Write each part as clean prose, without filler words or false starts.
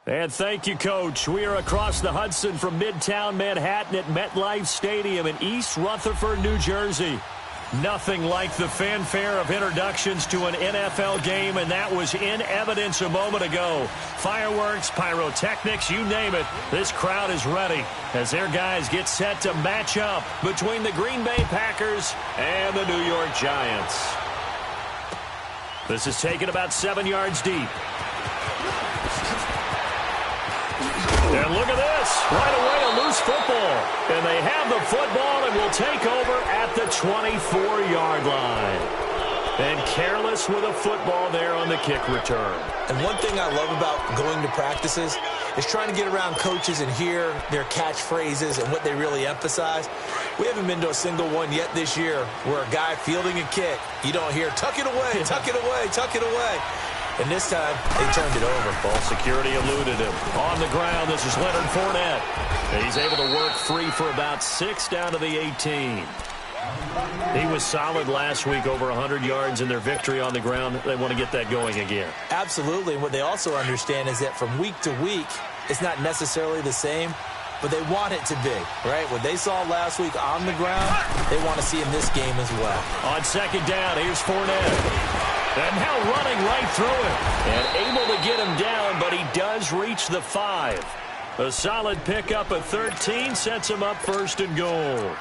And thank you, Coach. We are across the Hudson from Midtown Manhattan at MetLife Stadium in East Rutherford, New Jersey. Nothing like the fanfare of introductions to an NFL game, and that was in evidence a moment ago. Fireworks, pyrotechnics, you name it. This crowd is ready as their guys get set to match up between the Green Bay Packers and the New York Giants. This is taken about 7 yards deep. And look at this. Right away, a loose football. And they have the football and will take over at the 24-yard line. And careless with a football there on the kick return. And one thing I love about going to practices is trying to get around coaches and hear their catchphrases and what they really emphasize. We haven't been to a single one yet this year where a guy fielding a kick, you don't hear, tuck it away, tuck it away, tuck it away. And this time, they turned it over. Ball security eluded him. On the ground, this is Leonard Fournette. And he's able to work free for about 6 down to the 18. He was solid last week, over 100 yards in their victory on the ground. They want to get that going again. Absolutely. And what they also understand is that from week to week, it's not necessarily the same, but they want it to be, right? What they saw last week on the ground, they want to see in this game as well. On second down, here's Fournette. And now running right through him. And able to get him down, but he does reach the 5. A solid pickup at 13 sets him up first and goal.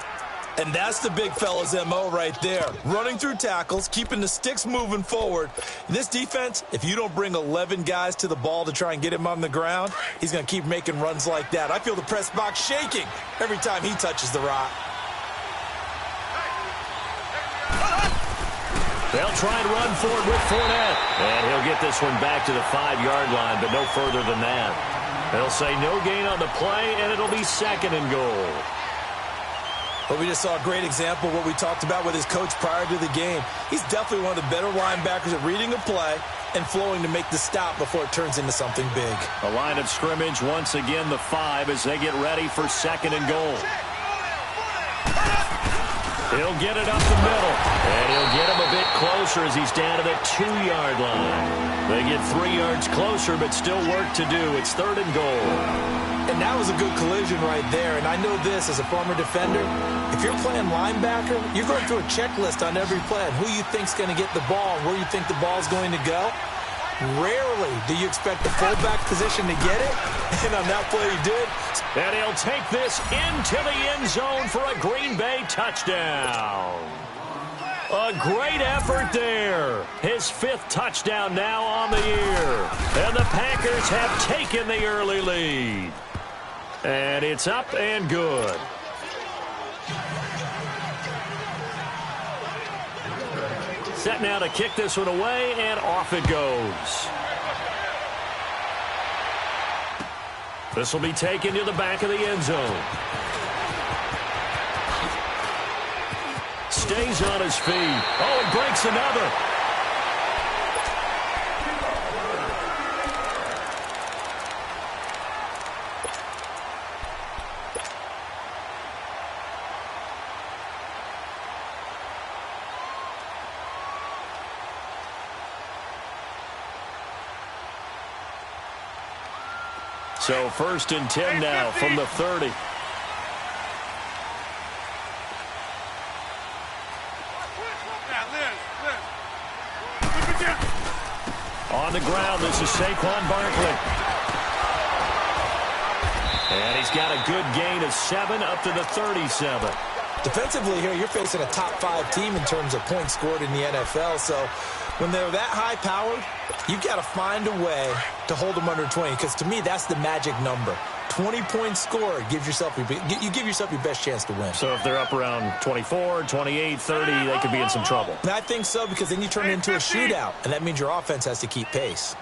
And that's the big fella's MO right there. Running through tackles, keeping the sticks moving forward. This defense, if you don't bring 11 guys to the ball to try and get him on the ground, he's going to keep making runs like that. I feel the press box shaking every time he touches the rock. They'll try and run forward with Fournette. And he'll get this one back to the 5-yard line, but no further than that. They'll say no gain on the play, and it'll be second and goal. But we just saw a great example of what we talked about with his coach prior to the game. He's definitely one of the better linebackers at reading a play and flowing to make the stop before it turns into something big. A line of scrimmage, once again the 5 as they get ready for second and goal. He'll get it up the middle, and he'll get him a bit closer as he's down to the 2-yard line. They get 3 yards closer, but still work to do. It's third and goal. And that was a good collision right there. And I know this as a former defender. If you're playing linebacker, you're going through a checklist on every play. Who you think's going to get the ball and where you think the ball's going to go. Rarely do you expect the fullback position to get it. And on that play he did. And he'll take this into the end zone for a Green Bay touchdown. A great effort there. His 5th touchdown now on the year. And the Packers have taken the early lead. And it's up and good. Set now to kick this one away, and off it goes. This will be taken to the back of the end zone. Stays on his feet. Oh, he breaks another. So first and 10 now from the 30. On the ground, this is Saquon Barkley. And he's got a good gain of 7 up to the 37. Defensively here, you're facing a top 5 team in terms of points scored in the NFL. So when they're that high-powered, you've got to find a way to hold them under 20. Because to me, that's the magic number. 20 points scored, you give yourself your best chance to win. So if they're up around 24, 28, 30, they could be in some trouble. And I think so, because then you turn it into a shootout, and that means your offense has to keep pace.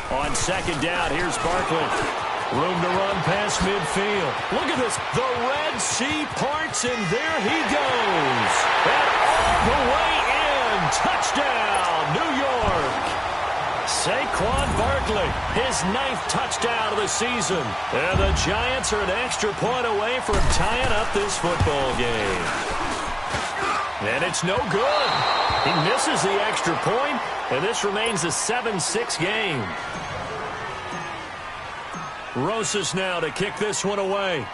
On second down, here's Barkley. Room to run past midfield. Look at this. The Red Sea parts, and there he goes. And all the way in. Touchdown, New York. Saquon Barkley, his 9th touchdown of the season. And the Giants are an extra point away from tying up this football game. And it's no good. He misses the extra point, and this remains a 7-6 game. Rosas now to kick this one away.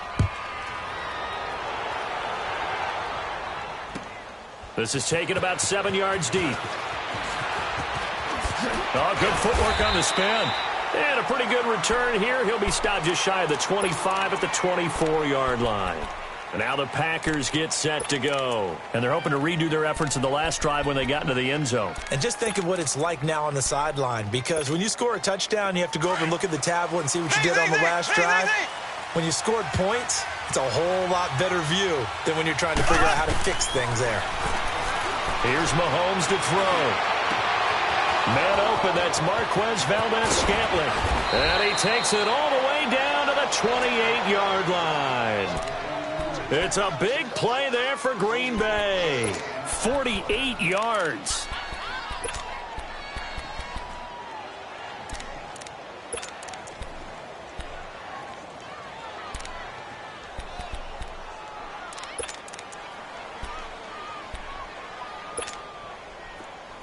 This is taken about 7 yards deep. Oh, good footwork on the spin. And a pretty good return here. He'll be stopped just shy of the 25 at the 24-yard line. And now the Packers get set to go. And they're hoping to redo their efforts in the last drive when they got into the end zone. And just think of what it's like now on the sideline, because when you score a touchdown, you have to go over and look at the tablet and see what you did on the last drive. When you scored points, it's a whole lot better view than when you're trying to figure out how to fix things there. Here's Mahomes to throw. Man open, that's Marquez Valdez-Scantling. And he takes it all the way down to the 28-yard line. It's a big play there for Green Bay. 48 yards.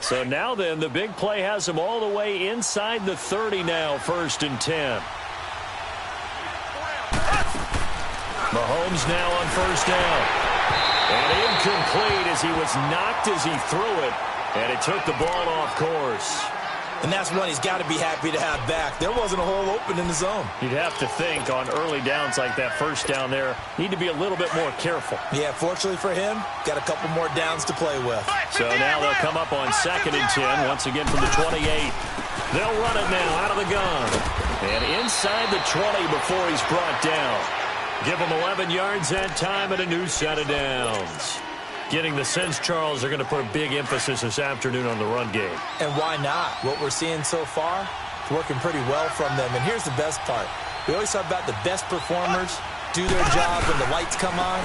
So now then, the big play has him all the way inside the 30 now, 1st and 10. Mahomes now on 1st down. And incomplete as he was knocked as he threw it. And it took the ball off course. And that's one he's got to be happy to have back. There wasn't a hole open in the zone. You'd have to think on early downs like that 1st down there, need to be a little bit more careful. Yeah, fortunately for him, got a couple more downs to play with. So now they'll come up on 2nd and 10, once again from the 28. They'll run it now out of the gun. And inside the 20 before he's brought down. Give him 11 yards that time and a new set of downs. Getting the sense, Charles, they're going to put a big emphasis this afternoon on the run game. And why not? What we're seeing so far, it's working pretty well from them. And here's the best part. We always talk about the best performers do their job when the lights come on.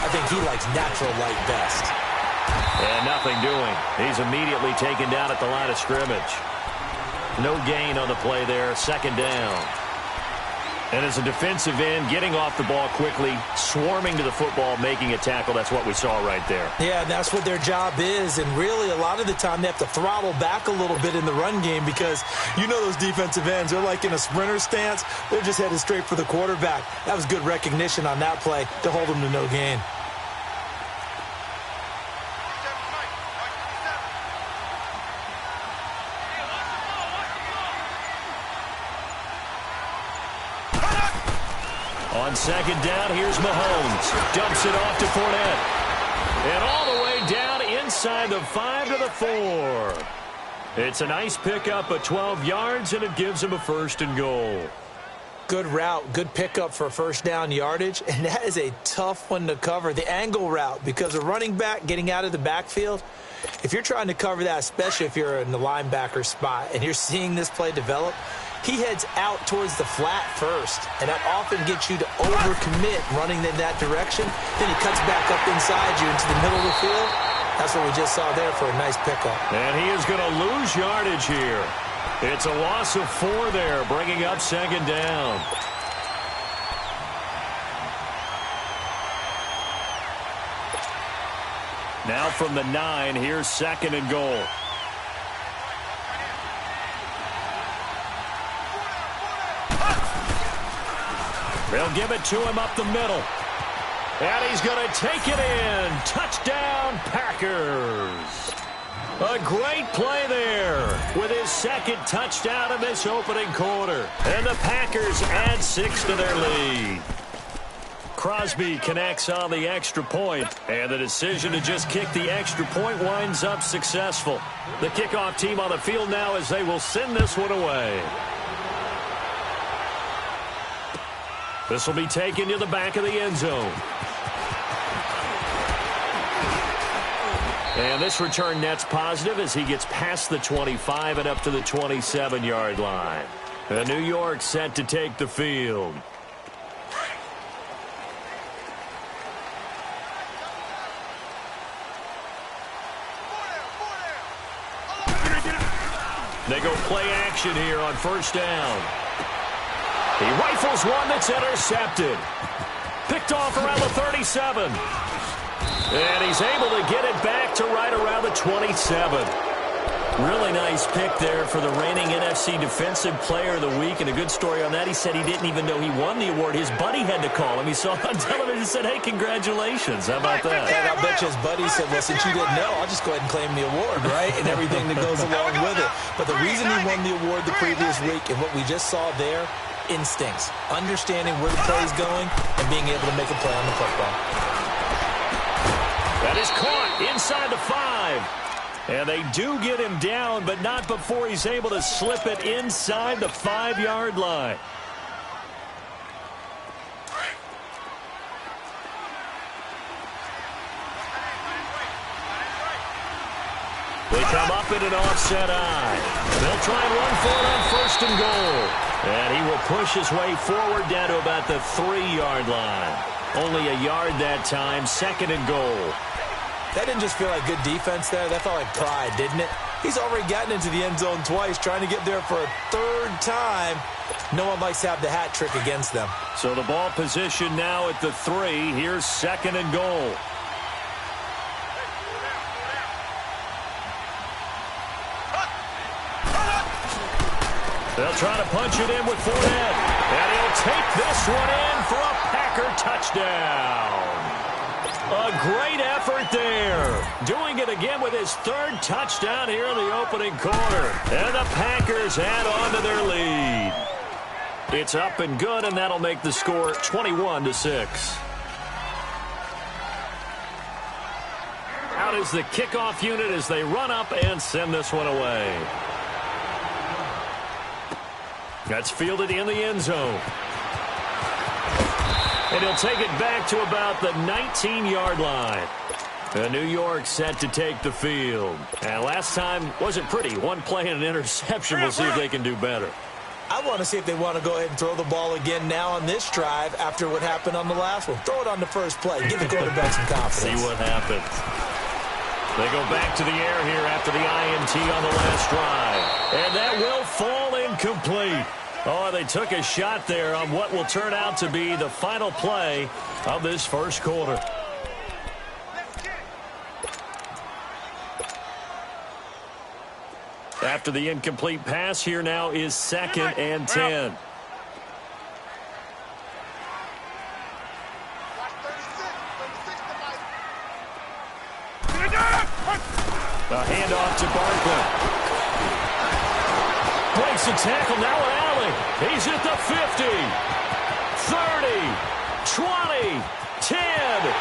I think he likes natural light best. And nothing doing. He's immediately taken down at the line of scrimmage. No gain on the play there, 2nd down. And as a defensive end, getting off the ball quickly, swarming to the football, making a tackle, that's what we saw right there. Yeah, that's what their job is. And really, a lot of the time, they have to throttle back a little bit in the run game because you know those defensive ends, they're like in a sprinter stance. They're just headed straight for the quarterback. That was good recognition on that play to hold them to no gain. On 2nd down, here's Mahomes. Dumps it off to Fournette. And all the way down inside the 5 to the 4. It's a nice pickup of 12 yards, and it gives him a 1st and goal. Good route, good pickup for 1st down yardage, and that is a tough one to cover. The angle route, because a running back getting out of the backfield, if you're trying to cover that, especially if you're in the linebacker spot, and you're seeing this play develop, he heads out towards the flat first, and that often gets you to overcommit running in that direction. Then he cuts back up inside you into the middle of the field. That's what we just saw there for a nice pickup. And he is going to lose yardage here. It's a loss of 4 there, bringing up 2nd down. Now from the 9, here's 2nd and goal. They'll give it to him up the middle. And he's going to take it in. Touchdown, Packers. A great play there with his 2nd touchdown of this opening quarter. And the Packers add 6 to their lead. Crosby connects on the extra point, and the decision to just kick the extra point winds up successful. The kickoff team on the field now as they will send this one away. This will be taken to the back of the end zone. And this return net's positive as he gets past the 25 and up to the 27-yard line. And New York set to take the field. They go play action here on 1st down. He rifles one that's intercepted. Picked off around the 37. And he's able to get it back to right around the 27. Really nice pick there for the reigning NFC Defensive Player of the Week. And a good story on that, he said he didn't even know he won the award. His buddy had to call him. He saw it on television and said, hey, congratulations. How about that? And I bet you his buddy said, well, since you didn't know, I'll just go ahead and claim the award, right? And everything that goes along with it. But the reason he won the award the previous week and what we just saw there, instincts, understanding where the play is going and being able to make a play on the football. That is caught inside the 5. And they do get him down, but not before he's able to slip it inside the 5-yard line. They come up in an offset eye. They'll try and run for it on 1st and goal. And he will push his way forward down to about the 3-yard line. Only a yard that time, 2nd and goal. That didn't just feel like good defense there. That felt like pride, didn't it? He's already gotten into the end zone twice, trying to get there for a 3rd time. No one likes to have the hat trick against them. So the ball position now at the 3. Here's 2nd and goal. They'll try to punch it in with Fournette. And he'll take this one in for a Packer touchdown. A great effort there. Doing it again with his 3rd touchdown here in the opening quarter. And the Packers add on to their lead. It's up and good, and that'll make the score 21-6. Out is the kickoff unit as they run up and send this one away. That's fielded in the end zone. And he'll take it back to about the 19-yard line. New York set to take the field. And last time wasn't pretty. One play and an interception. We'll see if they can do better. I want to see if they want to go ahead and throw the ball again now on this drive after what happened on the last one. Throw it on the first play. Give the quarterback some confidence. See what happens. They go back to the air here after the INT on the last drive. And that will fall incomplete. Oh, they took a shot there on what will turn out to be the final play of this first quarter. After the incomplete pass, here now is 2nd and 10. A handoff to Barkley. Breaks the tackle, now an alley. He's at the 50, 30, 20, 10.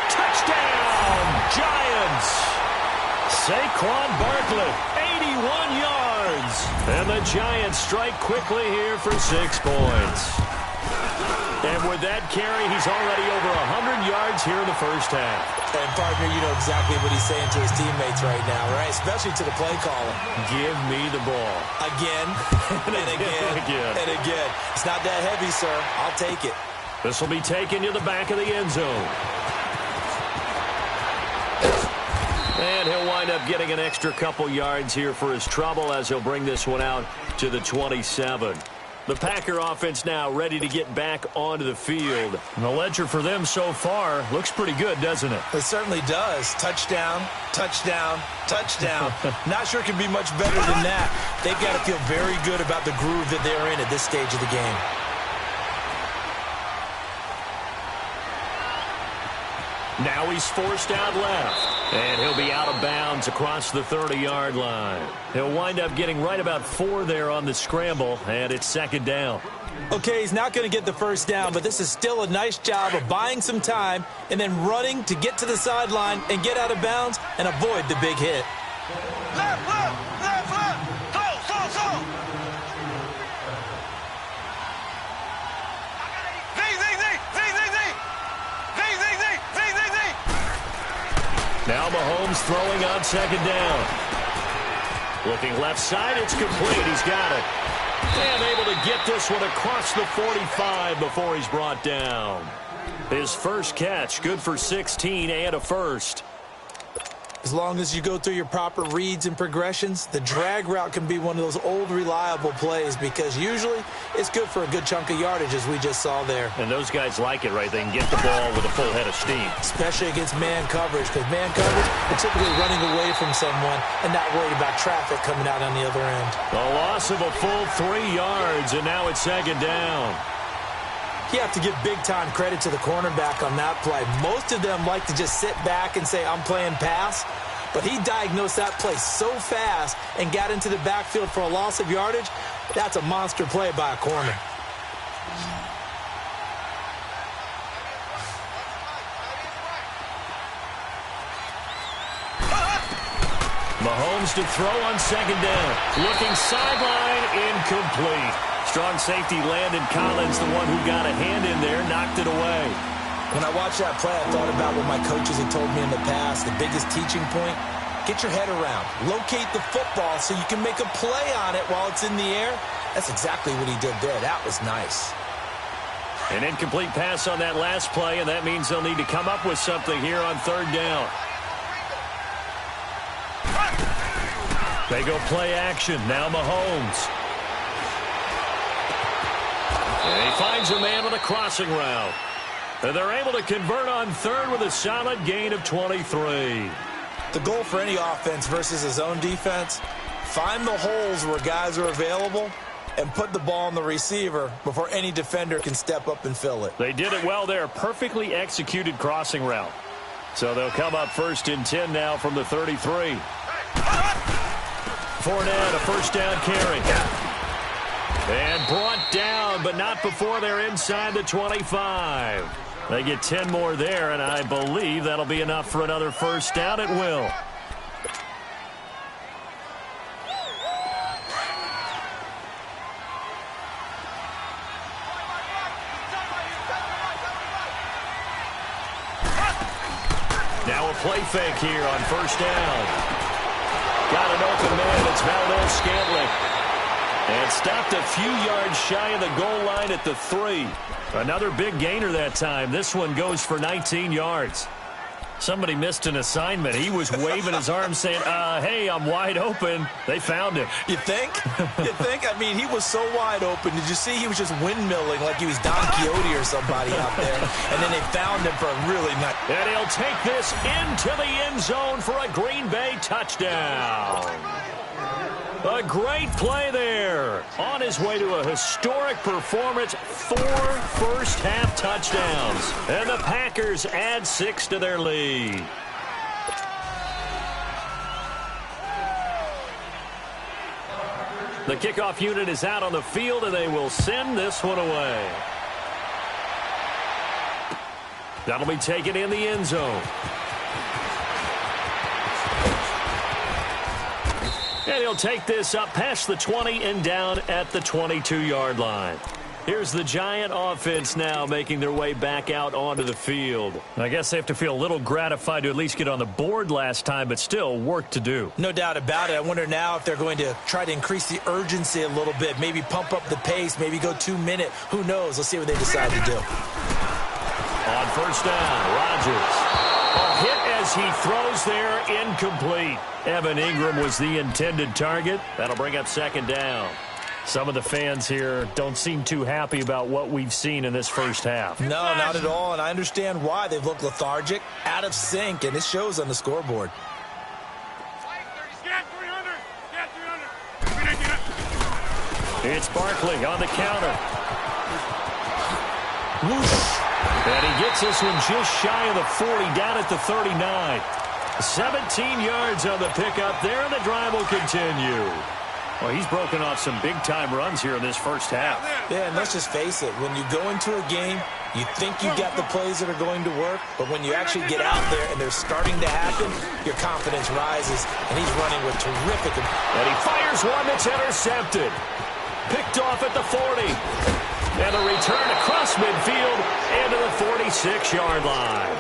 Touchdown, Giants. Saquon Barkley, 81 yards. And the Giants strike quickly here for 6 points. And with that carry, he's already over 100 yards here in the first half. And, partner, you know exactly what he's saying to his teammates right now, right? Especially to the play caller. Give me the ball. Again, and again, and again. It's not that heavy, sir. I'll take it. This will be taken to the back of the end zone. And he'll wind up getting an extra couple yards here for his trouble as he'll bring this one out to the 27. The Packer offense now ready to get back onto the field. And the ledger for them so far looks pretty good, doesn't it? It certainly does. Touchdown, touchdown, touchdown. Not sure it can be much better than that. They've got to feel very good about the groove that they're in at this stage of the game. Now he's forced out left. And he'll be out of bounds across the 30-yard line. He'll wind up getting right about 4 there on the scramble, and it's 2nd down. Okay, he's not going to get the first down, but this is still a nice job of buying some time and then running to get to the sideline and get out of bounds and avoid the big hit. Left, left, left, left. Go. Now Mahomes throwing on 2nd down. Looking left side, it's complete. He's got it. And able to get this one across the 45 before he's brought down. His first catch, good for 16 and a first. As long as you go through your proper reads and progressions, the drag route can be one of those old reliable plays because usually it's good for a good chunk of yardage, as we just saw there. And those guys like it, right? They can get the ball with a full head of steam. Especially against man coverage, because man coverage, they're typically running away from someone and not worried about traffic coming out on the other end. A loss of a full 3 yards, and now it's second down. You have to give big-time credit to the cornerback on that play. Most of them like to just sit back and say, I'm playing pass. But he diagnosed that play so fast and got into the backfield for a loss of yardage. That's a monster play by a corner. Mahomes to throw on second down. Looking sideline, incomplete. Strong safety Landon Collins, the one who got a hand in there, knocked it away. When I watched that play, I thought about what my coaches had told me in the past. The biggest teaching point, get your head around. Locate the football so you can make a play on it while it's in the air. That's exactly what he did there. That was nice. An incomplete pass on that last play, and that means they'll need to come up with something here on third down. They go play action. Now Mahomes. And he finds a man on a crossing route. And they're able to convert on third with a solid gain of 23. The goal for any offense versus his own defense, find the holes where guys are available and put the ball on the receiver before any defender can step up and fill it. They did it well there. Perfectly executed crossing route. So they'll come up 1st and 10 now from the 33. Fournette, a first down carry. And brought down, but not before they're inside the 25. They get 10 more there, and I believe that'll be enough for another first down. It will. Now a play fake here on first down. Got an open man. It's Valdez-Scantling. And stopped a few yards shy of the goal line at the 3. Another big gainer that time. This one goes for 19 yards. Somebody missed an assignment. He was waving his arms saying, hey, I'm wide open. They found him. You think? You think? I mean, he was so wide open. Did you see he was just windmilling like he was Don Quixote or somebody out there? And then they found him for a really nice... And he'll take this into the end zone for a Green Bay touchdown. A great play there. On his way to a historic performance, 4 first-half touchdowns. And the Packers add 6 to their lead. The kickoff unit is out on the field, and they will send this one away. That'll be taken in the end zone. And he'll take this up past the 20 and down at the 22-yard line. Here's the Giant offense now making their way back out onto the field. I guess they have to feel a little gratified to at least get on the board last time, but still work to do. No doubt about it. I wonder now if they're going to try to increase the urgency a little bit, maybe pump up the pace, maybe go 2-minute. Who knows? Let's see what they decide to do. On first down, Rodgers. A hit as he throws there, incomplete. Evan Ingram was the intended target. That'll bring up second down. Some of the fans here don't seem too happy about what we've seen in this first half. No, not at all, and I understand why. They've looked lethargic, out of sync, and it shows on the scoreboard. It's Barkley on the counter. Whoosh. And he gets this one just shy of the 40, down at the 39. 17 yards on the pickup there, and the drive will continue. Well, he's broken off some big-time runs here in this first half. Yeah, and let's just face it. When you go into a game, you think you got the plays that are going to work, but when you actually get out there and they're starting to happen, your confidence rises, and he's running with terrific... And he fires one that's intercepted. Picked off at the 40. And a return across midfield into the 46-yard line.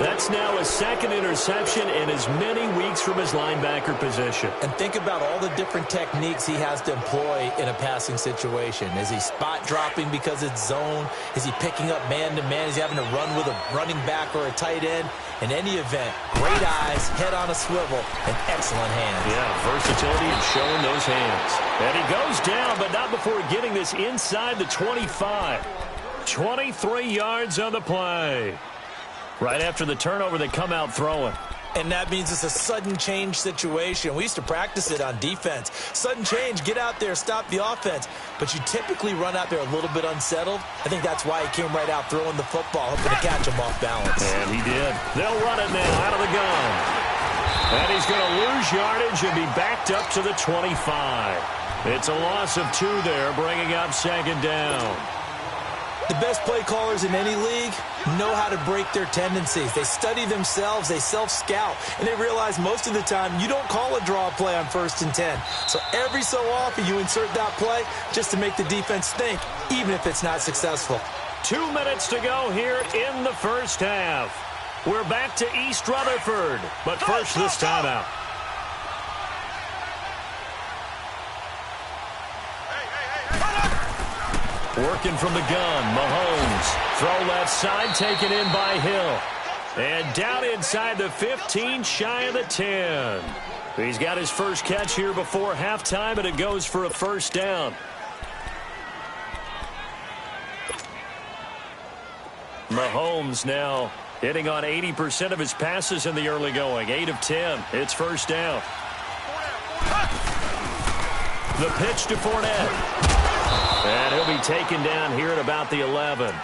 That's now a second interception in as many weeks from his linebacker position. And think about all the different techniques he has to employ in a passing situation. Is he spot dropping because it's zone? Is he picking up man-to-man? Is he having to run with a running back or a tight end? In any event, great eyes, head on a swivel, and excellent hands. Yeah, versatility and showing those hands. And he goes down, but not before getting this inside the 25. 23 yards on the play. Right after the turnover, they come out throwing. And that means it's a sudden change situation. We used to practice it on defense. Sudden change, get out there, stop the offense. But you typically run out there a little bit unsettled. I think that's why he came right out throwing the football, hoping to catch him off balance. And he did. They'll run it now out of the gun. And he's going to lose yardage and be backed up to the 25. It's a loss of 2 there, bringing up second down. The best play callers in any league know how to break their tendencies. They study themselves, they self-scout, and they realize most of the time you don't call a draw play on 1st and 10. So every so often you insert that play just to make the defense think, even if it's not successful. 2 minutes to go here in the first half. We're back to East Rutherford, but first this timeout. Working from the gun, Mahomes. Throw left side, taken in by Hill. And down inside the 15, shy of the 10. He's got his first catch here before halftime, and it goes for a first down. Mahomes now hitting on 80% of his passes in the early going. 8 of 10. It's first down. The pitch to Fournette. And he'll be taken down here at about the 11.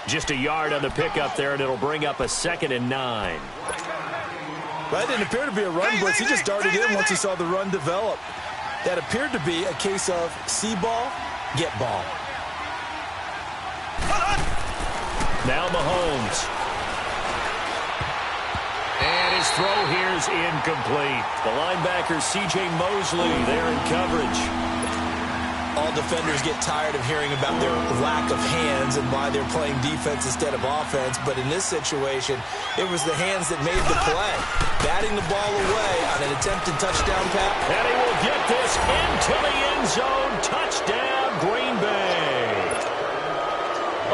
Just a yard on the pickup there, and it'll bring up a 2nd and 9. That didn't appear to be a run blitz. He just darted in once he saw the run develop. That appeared to be a case of see ball, get ball. Now Mahomes. And his throw here is incomplete. The linebacker, C.J. Mosley, there in coverage. All defenders get tired of hearing about their lack of hands and why they're playing defense instead of offense. But in this situation, it was the hands that made the play. Batting the ball away on an attempted touchdown pass. And he will get this into the end zone. Touchdown, Green Bay.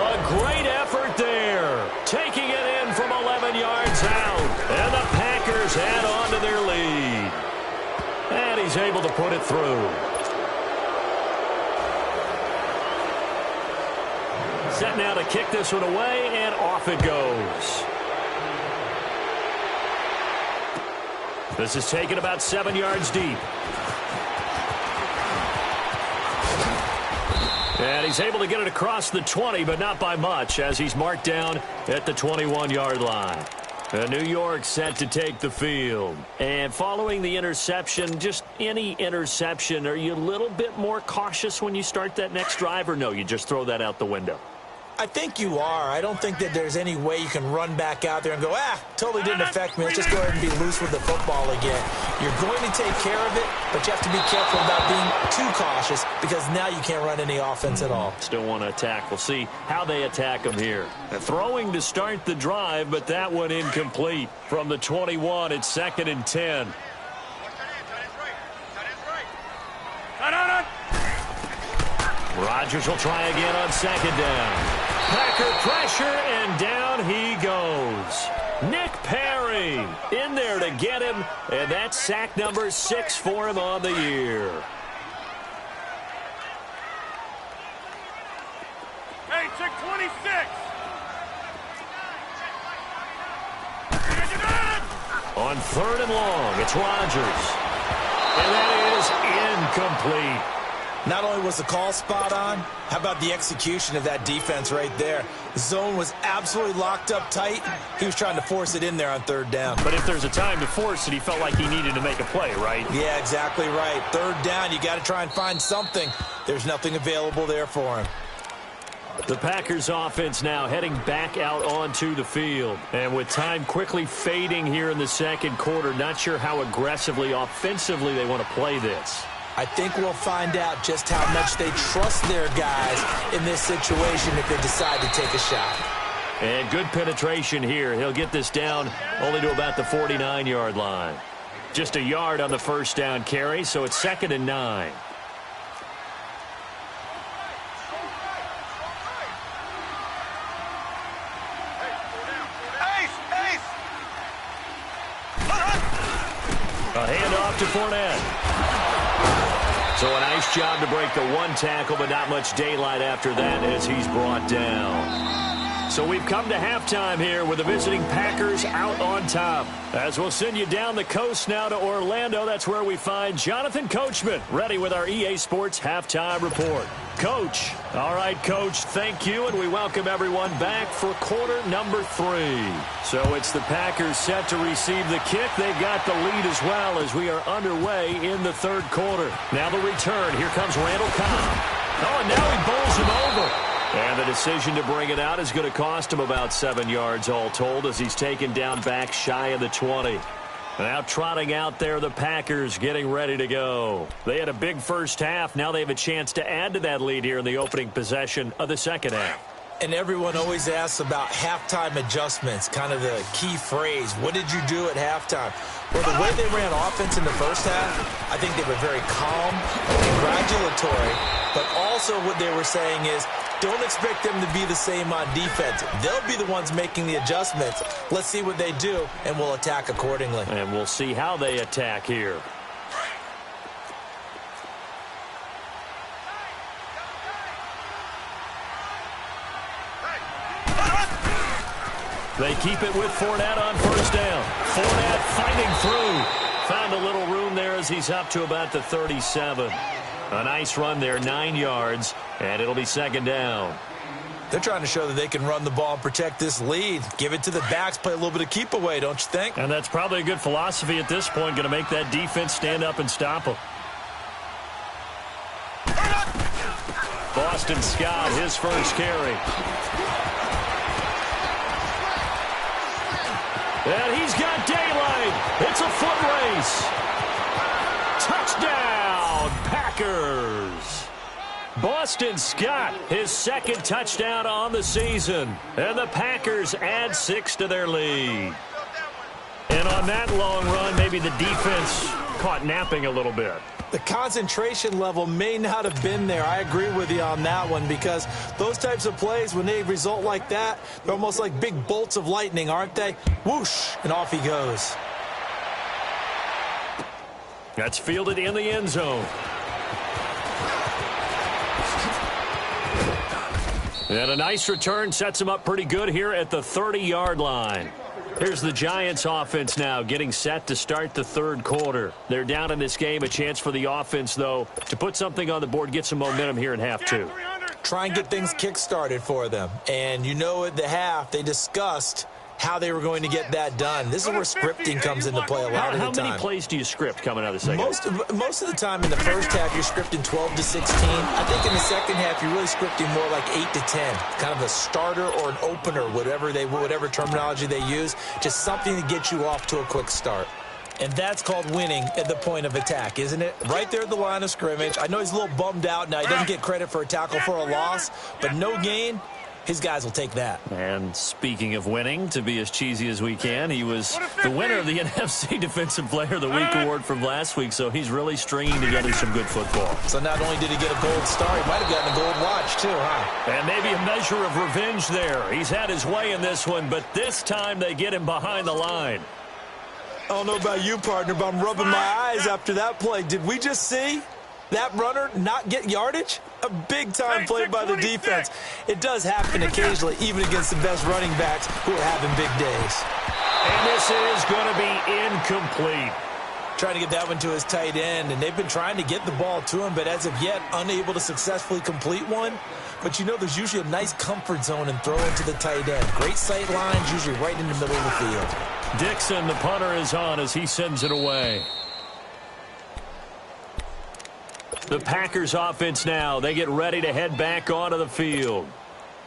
A great effort there. Taking it in from 11 yards out. And the Packers add on to their lead. And he's able to put it through. Set now to kick this one away, and off it goes. This is taken about 7 yards deep. And he's able to get it across the 20, but not by much, as he's marked down at the 21-yard line. New York set to take the field. And following the interception, just any interception, are you a little bit more cautious when you start that next drive, or no, you just throw that out the window? I think you are. I don't think that there's any way you can run back out there and go, totally didn't affect me. Let's just go ahead and be loose with the football again. You're going to take care of it, but you have to be careful about being too cautious because now you can't run any offense at all. Still want to attack. We'll see how they attack him here. Throwing to start the drive, but that one incomplete. From the 21, it's 2nd and 10. Rodgers will try again on 2nd down. Packer pressure, and down he goes. Nick Perry in there to get him, and that's sack number 6 for him on the year. Hey, check 26. On 3rd and long, it's Rodgers. And that is incomplete. Not only was the call spot on, how about the execution of that defense right there? The zone was absolutely locked up tight. He was trying to force it in there on 3rd down. But if there's a time to force it, he felt like he needed to make a play, right? Yeah, exactly right. 3rd down, you got to try and find something. There's nothing available there for him. The Packers offense now heading back out onto the field. And with time quickly fading here in the 2nd quarter, not sure how aggressively, offensively they want to play this. I think we'll find out just how much they trust their guys in this situation if they decide to take a shot. And good penetration here. He'll get this down only to about the 49-yard line. Just a yard on the first down carry, so it's 2nd and 9. A handoff to Fournette. So a nice job to break the one tackle, but not much daylight after that as he's brought down. So we've come to halftime here with the visiting Packers out on top. As we'll send you down the coast now to Orlando, that's where we find Jonathan Coachman ready with our EA Sports Halftime Report. Coach. All right, Coach, thank you, and we welcome everyone back for quarter number 3. So it's the Packers set to receive the kick. They've got the lead as well as we are underway in the third quarter. Now the return. Here comes Randall Cobb. Oh, and now he bowls him over. And the decision to bring it out is going to cost him about 7 yards all told as he's taken down back shy of the 20. Now trotting out there, the Packers getting ready to go. They had a big first half. Now they have a chance to add to that lead here in the opening possession of the second half. And everyone always asks about halftime adjustments, kind of the key phrase. What did you do at halftime? Well, the way they ran offense in the first half, I think they were very calm, congratulatory, but also what they were saying is, don't expect them to be the same on defense. They'll be the ones making the adjustments. Let's see what they do, and we'll attack accordingly. And we'll see how they attack here. They keep it with Fournette on first down. Fournette fighting through. Found a little room there as he's up to about the 37. A nice run there, 9 yards, and it'll be 2nd down. They're trying to show that they can run the ball and protect this lead. Give it to the backs, play a little bit of keep away, don't you think? And that's probably a good philosophy at this point, going to make that defense stand up and stop them. Boston Scott, his first carry. And he's got daylight. It's a foot race. Touchdown, Packers. Boston Scott, his 2nd touchdown on the season. And the Packers add 6 to their lead. And on that long run, maybe the defense caught napping a little bit. The concentration level may not have been there. I agree with you on that one because those types of plays, when they result like that, they're almost like big bolts of lightning, aren't they? Whoosh, and off he goes. That's fielded in the end zone. And a nice return sets him up pretty good here at the 30-yard line. Here's the Giants offense now getting set to start the third quarter. They're down in this game. A chance for the offense, though, to put something on the board, get some momentum here in half 2. Try and get things kick-started for them. And you know at the half, they discussed how they were going to get that done. This is where scripting comes into play a lot of the time. How many plays do you script coming out of the second half? Most of the time in the first half, you're scripting 12 to 16. I think in the second half, you're really scripting more like 8 to 10. Kind of a starter or an opener, whatever terminology they use. Just something to get you off to a quick start. And that's called winning at the point of attack, isn't it? Right there at the line of scrimmage. I know he's a little bummed out now. He doesn't get credit for a tackle for a loss, but no gain. His guys will take that. And speaking of winning, to be as cheesy as we can, he was the winner of the NFC Defensive Player of the Week award from last week, so he's really stringing together some good football. So not only did he get a gold star, he might have gotten a gold watch too, huh? And maybe a measure of revenge there. He's had his way in this one, but this time they get him behind the line. I don't know about you, partner, but I'm rubbing my eyes after that play. Did we just see that runner not get yardage? A big-time play by the defense. It does happen occasionally, even against the best running backs who are having big days. And this is going to be incomplete. Trying to get that one to his tight end, and they've been trying to get the ball to him, but as of yet, unable to successfully complete one. But you know there's usually a nice comfort zone in throwing to the tight end. Great sight lines, usually right in the middle of the field. Dixon, the punter, is on as he sends it away. The Packers offense now, they get ready to head back onto the field.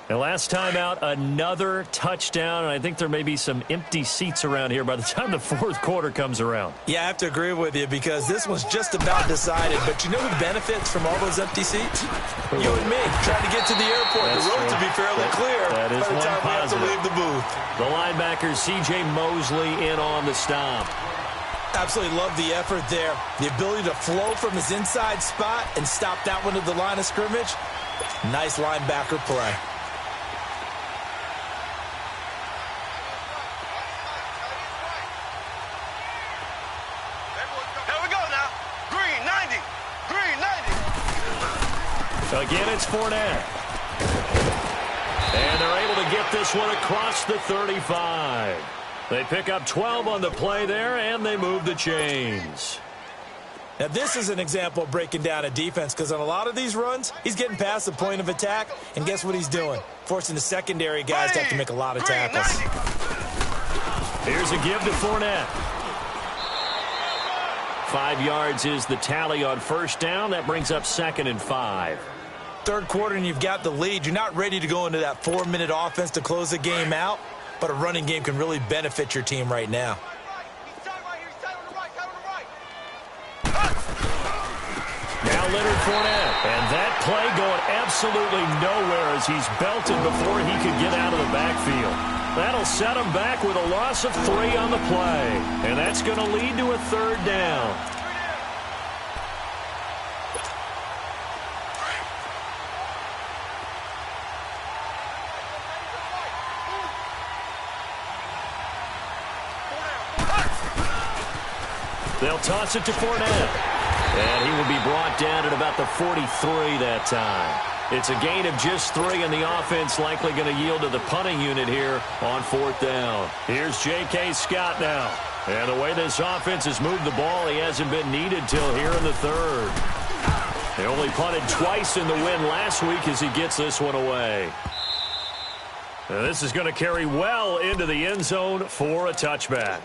And last time out, another touchdown, and I think there may be some empty seats around here by the time the fourth quarter comes around. Yeah, I have to agree with you because this one's just about decided. But you know who benefits from all those empty seats? You and me, trying to get to the airport. The roads will be fairly clear by the time we have to leave the booth. The linebacker, C.J. Mosley, in on the stop. Absolutely love the effort there. The ability to flow from his inside spot and stop that one at the line of scrimmage. Nice linebacker play. Again, it's Fournette. And they're able to get this one across the 35. They pick up 12 on the play there, and they move the chains. Now, this is an example of breaking down a defense because on a lot of these runs, he's getting past the point of attack, and guess what he's doing? Forcing the secondary guys to have to make a lot of tackles. Here's a give to Fournette. 5 yards is the tally on first down. That brings up 2nd and 5. Third quarter and you've got the lead. You're not ready to go into that 4-minute offense to close the game out, but a running game can really benefit your team right now. Now Leonard Fournette, and that play going absolutely nowhere as he's belted before he could get out of the backfield. That'll set him back with a loss of 3 on the play, and that's going to lead to a 3rd down. They'll toss it to Fournette. And he will be brought down at about the 43 that time. It's a gain of just 3, and the offense likely going to yield to the punting unit here on 4th down. Here's J.K. Scott now. And the way this offense has moved the ball, he hasn't been needed till here in the 3rd. They only punted twice in the win last week as he gets this one away. And this is going to carry well into the end zone for a touchback.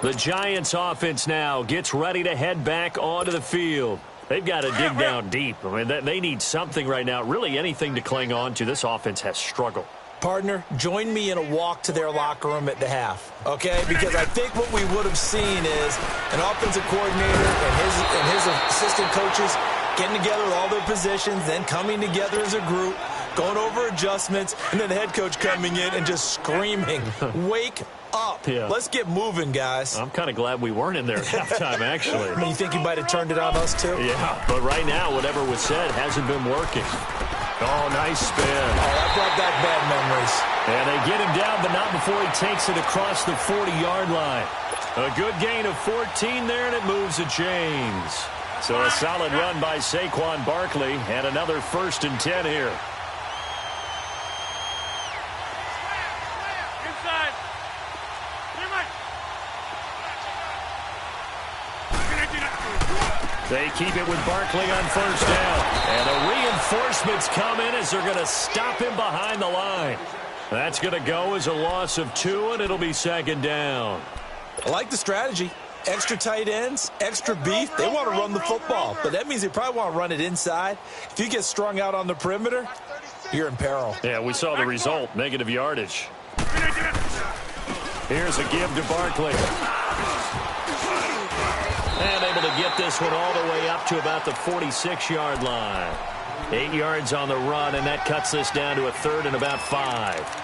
The Giants offense now gets ready to head back onto the field. They've got to dig down deep. I mean, they need something right now, really anything to cling on to. This offense has struggled. Partner, join me in a walk to their locker room at the half, okay? Because I think what we would have seen is an offensive coordinator and his assistant coaches getting together with all their positions, then coming together as a group, going over adjustments, and then the head coach coming in and just screaming, wake up. Yeah. Let's get moving, guys. I'm kind of glad we weren't in there at halftime, actually. I mean, you think you might have turned it on us, too? Yeah, but right now, whatever was said hasn't been working. Oh, nice spin. Oh, that brought back bad memories. And they get him down, but not before he takes it across the 40-yard line. A good gain of 14 there, and it moves the chains. So a solid run by Saquon Barkley, and another 1st and 10 here. They keep it with Barkley on 1st down. And the reinforcements come in as they're going to stop him behind the line. That's going to go as a loss of 2, and it'll be 2nd down. I like the strategy. Extra tight ends, extra beef. They want to run the football, but that means they probably want to run it inside. If you get strung out on the perimeter, you're in peril. Yeah, we saw the result, negative yardage. Here's a give to Barkley. And able to get this one all the way up to about the 46-yard line. 8 yards on the run, and that cuts this down to a 3rd and about 5.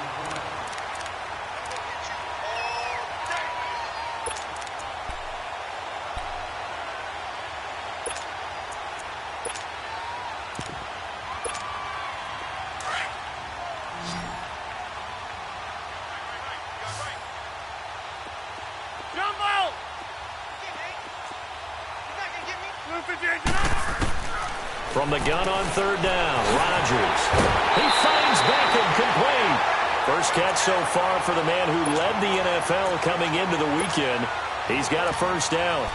From the gun on 3rd down, Rodgers. He finds Beckham complete. First catch so far for the man who led the NFL coming into the weekend. He's got a 1st down.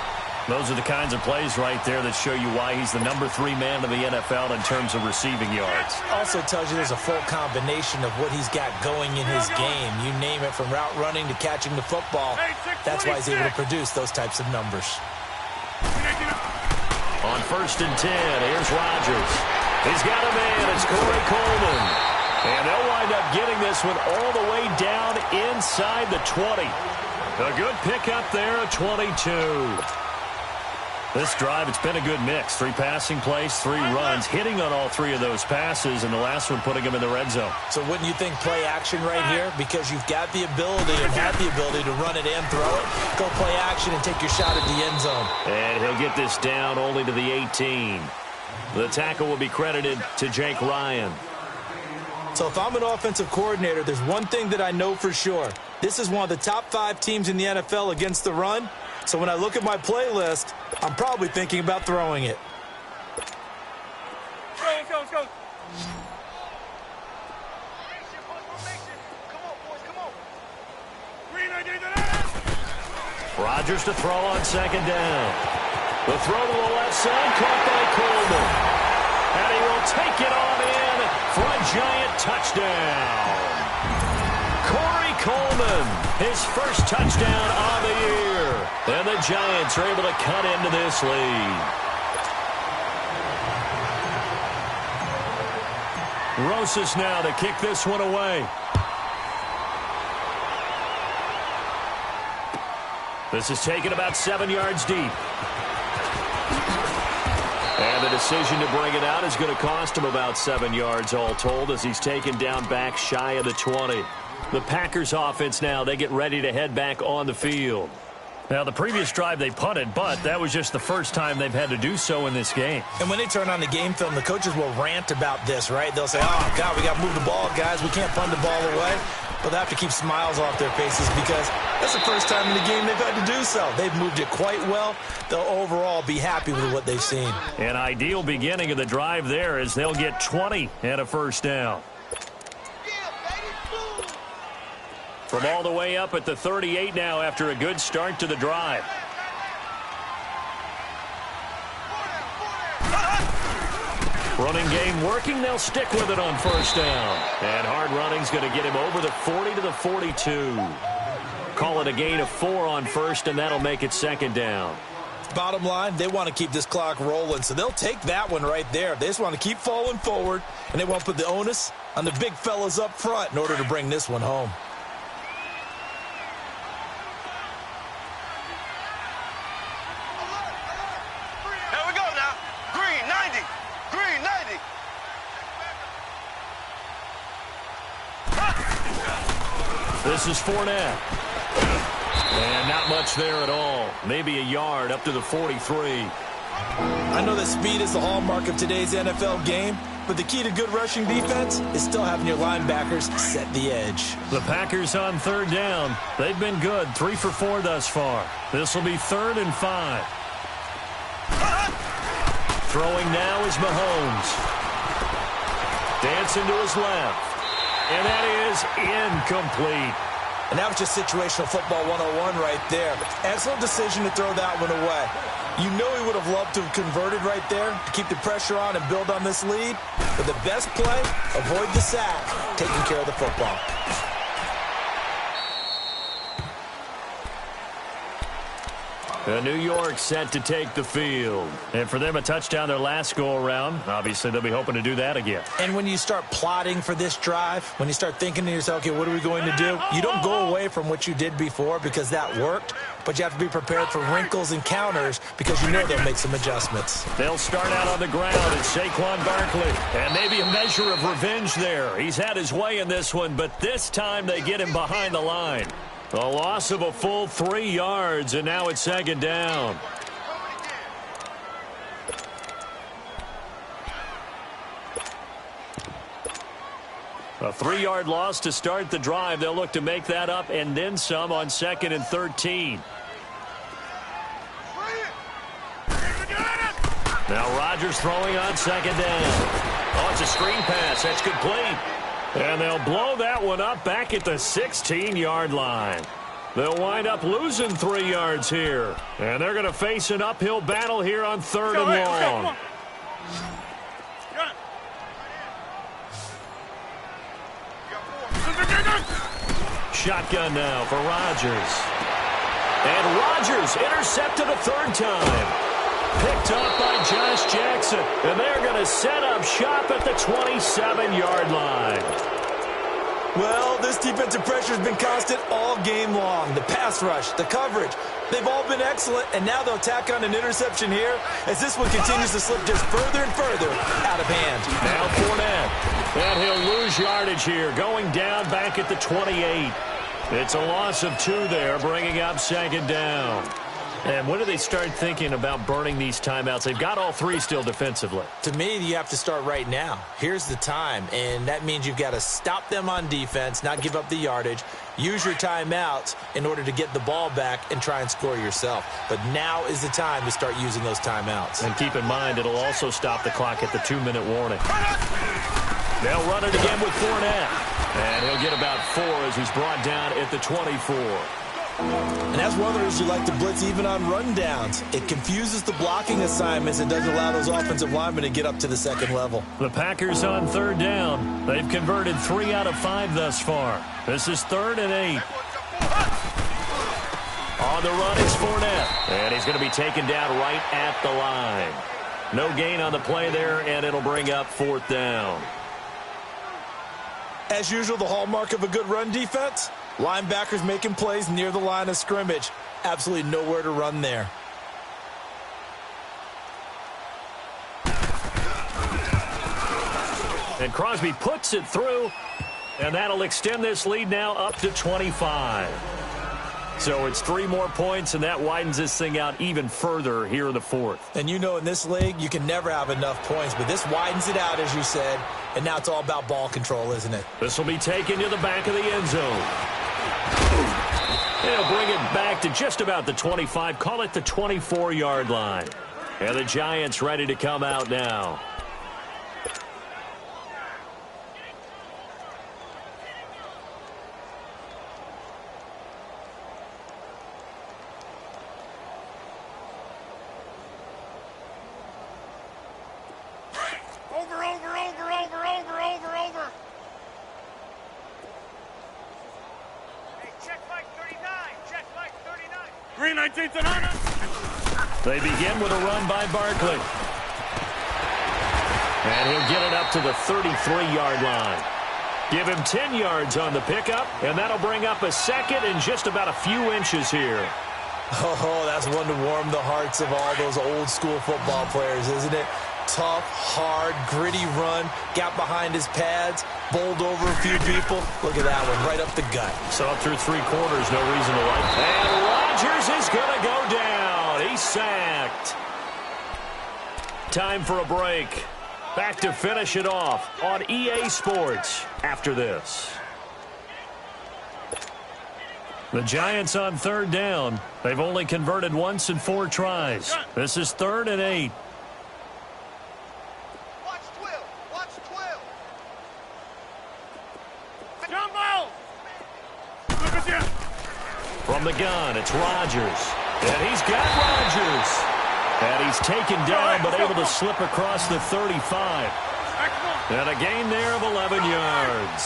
Those are the kinds of plays right there that show you why he's the number 3 man in the NFL in terms of receiving yards. Also tells you there's a full combination of what he's got going in his game. You name it, from route running to catching the football. That's why he's able to produce those types of numbers. On 1st and 10, here's Rodgers. He's got a man. It's Corey Coleman. And they'll wind up getting this one all the way down inside the 20. A good pickup there, a 22. This drive, it's been a good mix. 3 passing plays, 3 runs, hitting on all 3 of those passes, and the last one putting them in the red zone. So wouldn't you think play action right here? Because you've got the ability and have the ability to run it and throw it. Go play action and take your shot at the end zone. And he'll get this down only to the 18. The tackle will be credited to Jake Ryan. So if I'm an offensive coordinator, there's one thing that I know for sure. This is one of the top 5 teams in the NFL against the run. So when I look at my playlist, I'm probably thinking about throwing it. Let's go. Come on, boys, come on. Green ID to that. Rodgers to throw on second down. The throw to the left side, caught by Coleman. And he will take it on in for a giant touchdown. Corey Coleman, his first touchdown on the year. And the Giants are able to cut into this lead. Rosas now to kick this one away. This is taken about 7 yards deep. And the decision to bring it out is going to cost him about 7 yards all told as he's taken down back shy of the 20. The Packers offense now, they get ready to head back on the field. Now, the previous drive they punted, but that was just the first time they've had to do so in this game. And when they turn on the game film, the coaches will rant about this, right? They'll say, oh, God, we got to move the ball, guys. We can't punt the ball away. But they have to keep smiles off their faces because that's the first time in the game they've had to do so. They've moved it quite well. They'll overall be happy with what they've seen. An ideal beginning of the drive there as they'll get 20 and a first down. From all the way up at the 38 now after a good start to the drive. Running game working. They'll stick with it on first down. And hard running's going to get him over the 40 to the 42. Call it a gain of 4 on first, and that'll make it second down. Bottom line, they want to keep this clock rolling, so they'll take that one right there. They just want to keep falling forward, and they want to put the onus on the big fellas up front in order to bring this one home. This is Fournette. And not much there at all. Maybe a yard up to the 43. I know that speed is the hallmark of today's NFL game, but the key to good rushing defense is still having your linebackers set the edge. The Packers on third down. They've been good, 3 for 4 thus far. This will be 3rd and 5. Throwing now is Mahomes. Dancing to his left. And that is incomplete. And that was just situational football 101 right there. Excellent decision to throw that one away. You know he would have loved to have converted right there to keep the pressure on and build on this lead. But the best play, avoid the sack, taking care of the football. New York set to take the field. And for them, a touchdown their last go-around. Obviously, they'll be hoping to do that again. And when you start plotting for this drive, when you start thinking to yourself, okay, what are we going to do? You don't go away from what you did before because that worked. But you have to be prepared for wrinkles and counters because you know they'll make some adjustments. They'll start out on the ground as Saquon Barkley. And maybe a measure of revenge there. He's had his way in this one, but this time they get him behind the line. A loss of a full 3 yards, and now it's second down. A 3-yard loss to start the drive. They'll look to make that up and then some on 2nd and 13. Now Rodgers throwing on second down. Oh, it's a screen pass. That's complete. And they'll blow that one up back at the 16-yard line. They'll wind up losing 3 yards here. And they're going to face an uphill battle here on 3rd and long. Shotgun now for Rodgers. And Rodgers intercepted a 3rd time. Picked up by Josh Jackson. And they're going to set up shop at the 27-yard line. Well, this defensive pressure has been constant all game long. The pass rush, the coverage, they've all been excellent, and now they'll tack on an interception here as this one continues to slip just further and further out of hand. Now Fournette, and he'll lose yardage here, going down back at the 28. It's a loss of 2 there, bringing up second down. And when do they start thinking about burning these timeouts? They've got all 3 still defensively. To me, you have to start right now. Here's the time, and that means you've got to stop them on defense, not give up the yardage, use your timeouts in order to get the ball back and try and score yourself. But now is the time to start using those timeouts. And keep in mind, it'll also stop the clock at the 2-minute warning. They'll run it again with Fournette. And he'll get about 4 as he's brought down at the 24. And that's one of the reasons you like to blitz even on rundowns. It confuses the blocking assignments and doesn't allow those offensive linemen to get up to the second level. The Packers on 3rd down. They've converted 3 out of 5 thus far. This is 3rd and 8. On the run is Fournette. And he's going to be taken down right at the line. No gain on the play there, and it'll bring up 4th down. As usual, the hallmark of a good run defense, linebackers making plays near the line of scrimmage. Absolutely nowhere to run there. And Crosby puts it through, and that'll extend this lead now up to 25. So it's 3 more points, and that widens this thing out even further here in the 4th. And you know in this league, you can never have enough points, but this widens it out, as you said, and now it's all about ball control, isn't it? This will be taken to the back of the end zone. They'll bring it back to just about the 25, call it the 24-yard line. And the Giants ready to come out now. Over. Hey, check flag 39. Check flag 39. Green 19th and on. They begin with a run by Barkley. And he'll get it up to the 33-yard line. Give him 10 yards on the pickup, and that'll bring up a second and just about a few inches here. Oh, that's one to warm the hearts of all those old-school football players, isn't it? Tough, hard, gritty run, got behind his pads, bowled over a few people. Look at that one, right up the gut. Saw through 3 quarters, no reason to like that. And Rodgers is going to go down. He's sacked. Time for a break. Back to finish it off on EA Sports after this. The Giants on 3rd down. They've only converted once in 4 tries. This is 3rd and 8. From the gun, it's Rodgers. And he's got Rodgers. And he's taken down, but able to slip across the 35. And a gain there of 11 yards.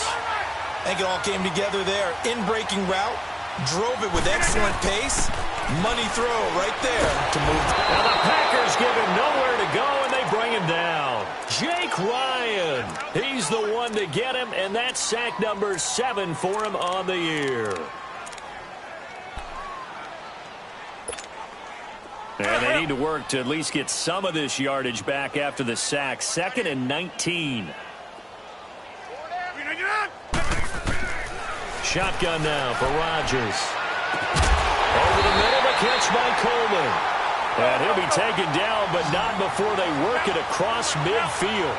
I think it all came together there. In-breaking route, drove it with excellent pace. Money throw right there to move. Now the Packers give him nowhere to go, and they bring him down. Jake Ryan, he's the one to get him, and that's sack number 7 for him on the year. And they need to work to at least get some of this yardage back after the sack. 2nd and 19. Shotgun now for Rodgers. Over the middle, the catch by Coleman. And he'll be taken down, but not before they work it across midfield.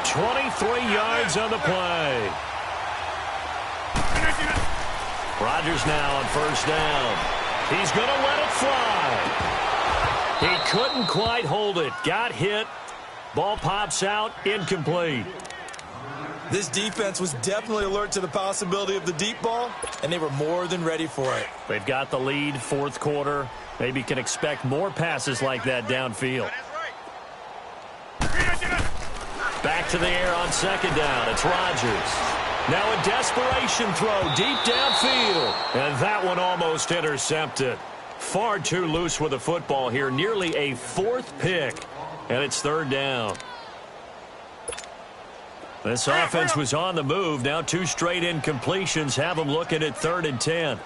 23 yards on the play. Rodgers now on 1st down. He's going to let it fly. He couldn't quite hold it. Got hit. Ball pops out. Incomplete. This defense was definitely alert to the possibility of the deep ball, and they were more than ready for it. They've got the lead, 4th quarter. Maybe can expect more passes like that downfield. Back to the air on 2nd down. It's Rodgers. Now a desperation throw deep downfield. And that one almost intercepted. Far too loose with the football here. Nearly a 4th pick. And it's 3rd down. This offense was on the move. Now 2 straight incompletions have them looking at 3rd and 10.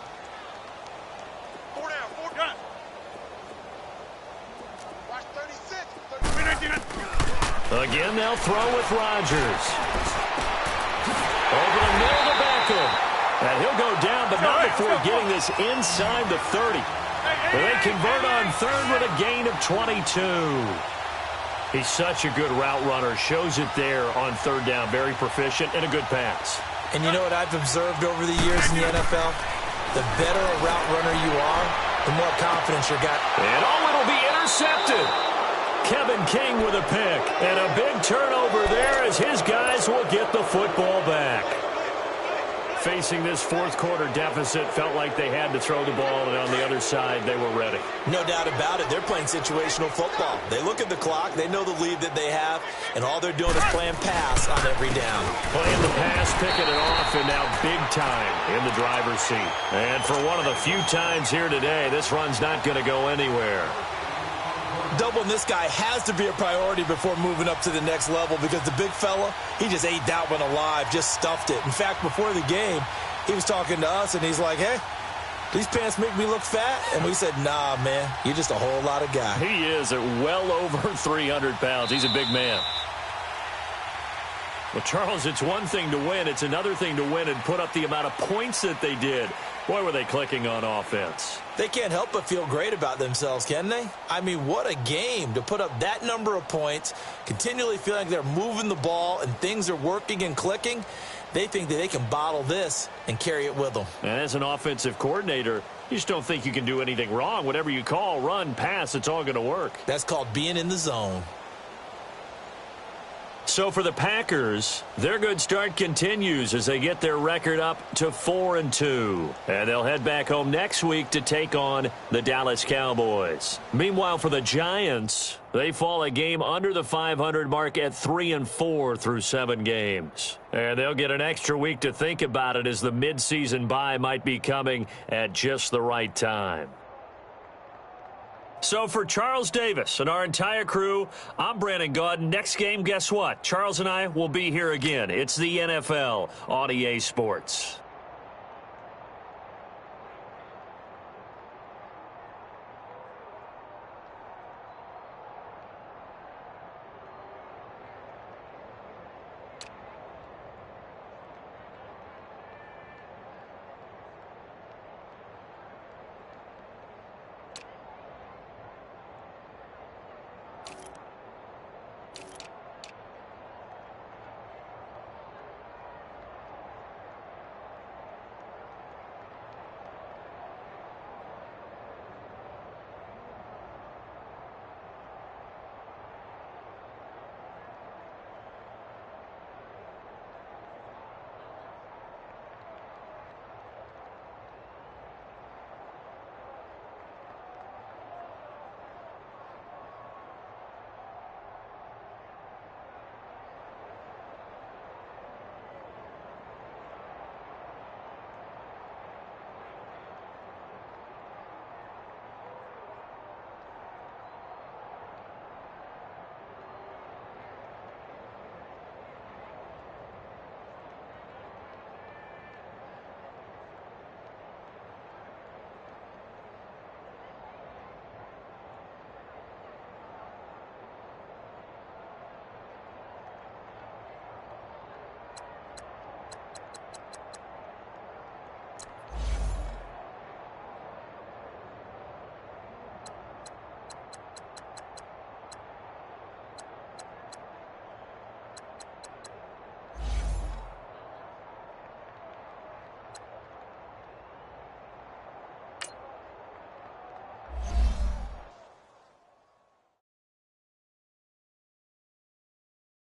4 down, 4 down. Watch 36. Again, they'll throw with Rodgers. Over the middle to Beckham. And he'll go down, but not before getting this inside the 30. They convert on 3rd with a gain of 22. He's such a good route runner. Shows it there on 3rd down. Very proficient and a good pass. And you know what I've observed over the years in the NFL? The better a route runner you are, the more confidence you got. And it'll be intercepted. Kevin King with a pick. And a big turnover there as his guys will get the football back. Facing this 4th quarter deficit, felt like they had to throw the ball, and on the other side, they were ready. No doubt about it. They're playing situational football. They look at the clock, they know the lead that they have, and all they're doing is playing pass on every down. Playing the pass, picking it off, and now big time in the driver's seat. And for one of the few times here today, this run's not going to go anywhere. Doubling this guy has to be a priority before moving up to the next level because the big fella, he just ate that one alive, just stuffed it. In fact, before the game, he was talking to us, and he's like, hey, these pants make me look fat? And we said, nah, man, you're just a whole lot of guy. He is at well over 300 pounds. He's a big man. Well, Charles, it's one thing to win. It's another thing to win and put up the amount of points that they did. Boy, were they clicking on offense. They can't help but feel great about themselves, can they? I mean, what a game to put up that number of points, continually feeling like they're moving the ball and things are working and clicking. They think that they can bottle this and carry it with them. And as an offensive coordinator, you just don't think you can do anything wrong. Whatever you call, run, pass, it's all going to work. That's called being in the zone. So for the Packers, their good start continues as they get their record up to 4-2. And they'll head back home next week to take on the Dallas Cowboys. Meanwhile, for the Giants, they fall a game under the 500 mark at 3-4 through 7 games. And they'll get an extra week to think about it as the midseason bye might be coming at just the right time. So for Charles Davis and our entire crew, I'm Brandon Gaudin. Next game, guess what? Charles and I will be here again. It's the NFL on EA Sports.